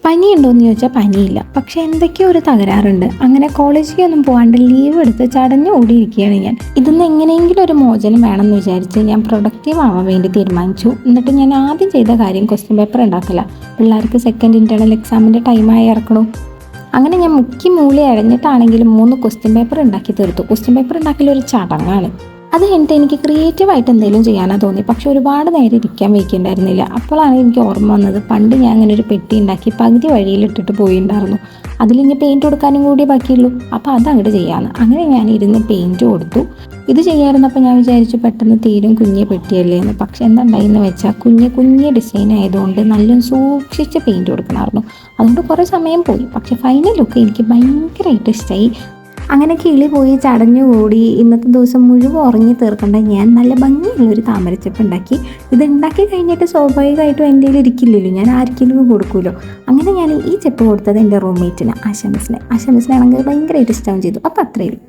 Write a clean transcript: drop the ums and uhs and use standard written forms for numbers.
പനിയുണ്ടോയെന്ന് ചോദിച്ചാൽ പനിയില്ല, പക്ഷേ എന്തൊക്കെയോ ഒരു തകരാറുണ്ട്. അങ്ങനെ കോളേജിലൊന്നും പോകാണ്ട് ലീവ് എടുത്ത് ചടഞ്ഞു ഓടിയിരിക്കുകയാണ് ഞാൻ. ഇതിന്ന് എങ്ങനെയെങ്കിലും ഒരു മോചനം വേണമെന്ന് വിചാരിച്ച് ഞാൻ പ്രൊഡക്റ്റീവ് ആവാൻ വേണ്ടി തീരുമാനിച്ചു. എന്നിട്ട് ഞാൻ ആദ്യം ചെയ്ത കാര്യം ക്വസ്റ്റ്യൻ പേപ്പർ ഉണ്ടാക്കില്ല. പിള്ളേർക്ക് സെക്കൻഡ് ഇൻറ്റേർണൽ എക്സാമിൻ്റെ ടൈമായി ഇറക്കണു. അങ്ങനെ ഞാൻ മുക്കി മൂളി അടഞ്ഞിട്ടാണെങ്കിലും 3 ക്വസ്റ്റ്യൻ പേപ്പർ ഉണ്ടാക്കി തീർത്തു. ക്വസ്റ്റ്യൻ പേപ്പർ ഉണ്ടാക്കലൊരു ചടങ്ങാണ്. അത് കഴിഞ്ഞിട്ട് എനിക്ക് ക്രിയേറ്റീവായിട്ട് എന്തെങ്കിലും ചെയ്യാനാണ് തോന്നി. പക്ഷെ ഒരുപാട് നേരം ഇരിക്കാൻ വയ്ക്കുന്നുണ്ടായിരുന്നില്ല. അപ്പോഴാണ് എനിക്ക് ഓർമ്മ വന്നത്, പണ്ട് ഞാൻ അങ്ങനെ ഒരു പെട്ടി ഉണ്ടാക്കി പകുതി വഴിയിലിട്ടിട്ട് പോയിട്ടുണ്ടായിരുന്നു. അതിലിഞ്ഞ് പെയിൻറ്റ് കൊടുക്കാനും കൂടി ബാക്കിയുള്ളൂ. അപ്പോൾ അതങ്ങോട്ട് ചെയ്യാമെന്ന്. അങ്ങനെ ഞാൻ ഇരുന്ന് പെയിൻറ്റ് കൊടുത്തു. ഇത് ചെയ്യാറുന്നപ്പോൾ ഞാൻ വിചാരിച്ചു പെട്ടെന്ന് തീരും, കുഞ്ഞ് പെട്ടിയല്ലേ എന്ന്. പക്ഷെ എന്താണ്ടായിന്ന് വെച്ചാൽ കുഞ്ഞ് ഡിസൈൻ ആയതുകൊണ്ട് നല്ലോണം സൂക്ഷിച്ച് പെയിൻറ്റ് കൊടുക്കണമായിരുന്നു. അതുകൊണ്ട് കുറേ സമയം പോയി. പക്ഷെ ഫൈനൽ ലുക്ക് എനിക്ക് ഭയങ്കരമായിട്ട് ഇഷ്ടമായി. അങ്ങനെ കിളി പോയി ചടഞ്ഞുകൂടി ഇന്നത്തെ ദിവസം മുഴുവൻ ഉറങ്ങി തീർക്കേണ്ട ഞാൻ നല്ല ഭംഗിയുള്ളൊരു താമരച്ചെപ്പ് ഉണ്ടാക്കി. ഇത് ഉണ്ടാക്കി കഴിഞ്ഞിട്ട് സ്വാഭാവികമായിട്ടും എൻ്റെ കയ്യിൽ ഇരിക്കില്ലല്ലോ, ഞാൻ ആർക്കെങ്കിലും കൊടുക്കുമല്ലോ. അങ്ങനെ ഞാൻ ഈ ചെപ്പ് കൊടുത്തത് എൻ്റെ റൂംമേറ്റിന് ആശംസിനാണെങ്കിൽ ഭയങ്കരമായിട്ട് ഇഷ്ടം ചെയ്തു. അപ്പോൾ അത്രയേ ഉള്ളൂ.